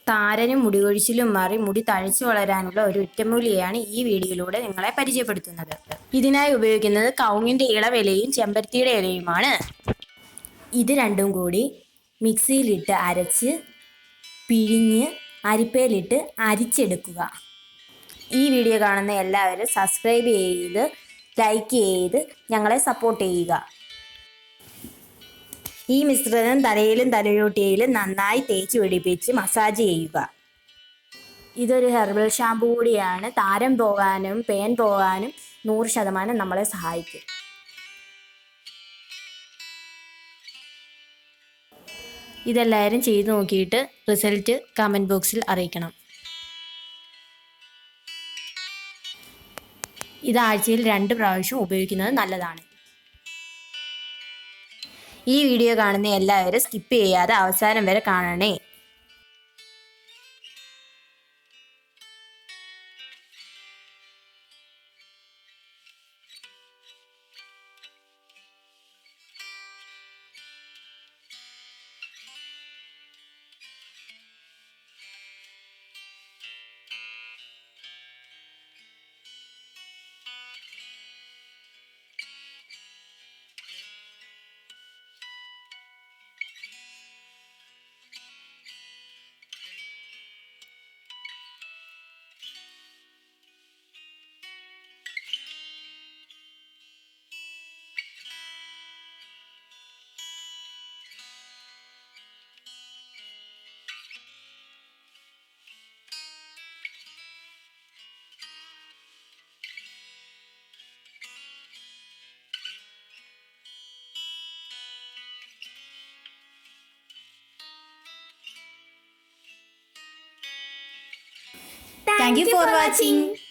താരനും മുടികൊഴിച്ചിലും മാറി മുടി തഴച്ചു വളരാനുള്ള ഒരു ഒറ്റമൂലിയാണ് ഈ വീഡിയോയിലൂടെ നിങ്ങളെ പരിചയപ്പെടുത്തുന്നത്. ഇതിനായി ഉപയോഗിക്കുന്നത് കവുങ്ങിൻ്റെ ഇളവിലയും ചെമ്പരത്തിയുടെ ഇലയുമാണ്. ഇത് രണ്ടും കൂടി മിക്സിയിലിട്ട് അരച്ച് പിഴിഞ്ഞ് അരിപ്പയിലിട്ട് അരിച്ചെടുക്കുക. ഈ വീഡിയോ കാണുന്ന എല്ലാവരും സബ്സ്ക്രൈബ് ചെയ്ത് ലൈക്ക് ചെയ്ത് ഞങ്ങളെ സപ്പോർട്ട് ചെയ്യുക. ഈ മിശ്രിതം തലയിലും തലയോട്ടിയിലും നന്നായി തേച്ച് പിടിപ്പിച്ച് മസാജ് ചെയ്യുക. ഇതൊരു ഹെർബൽ ഷാമ്പു കൂടിയാണ്. താരൻ പോകാനും പേൻ പോകാനും 100% നമ്മളെ സഹായിക്കും. ഇതെല്ലാവരും ചെയ്ത് നോക്കിയിട്ട് റിസൾട്ട് കമൻറ്റ് ബോക്സിൽ അറിയിക്കണം. ഇത് ആഴ്ചയിൽ 2 പ്രാവശ്യം ഉപയോഗിക്കുന്നത് നല്ലതാണ്. ഈ വീഡിയോ കാണുന്ന എല്ലാവരും സ്കിപ്പ് ചെയ്യാതെ അവസാനം വരെ കാണണേ. Thank you for watching.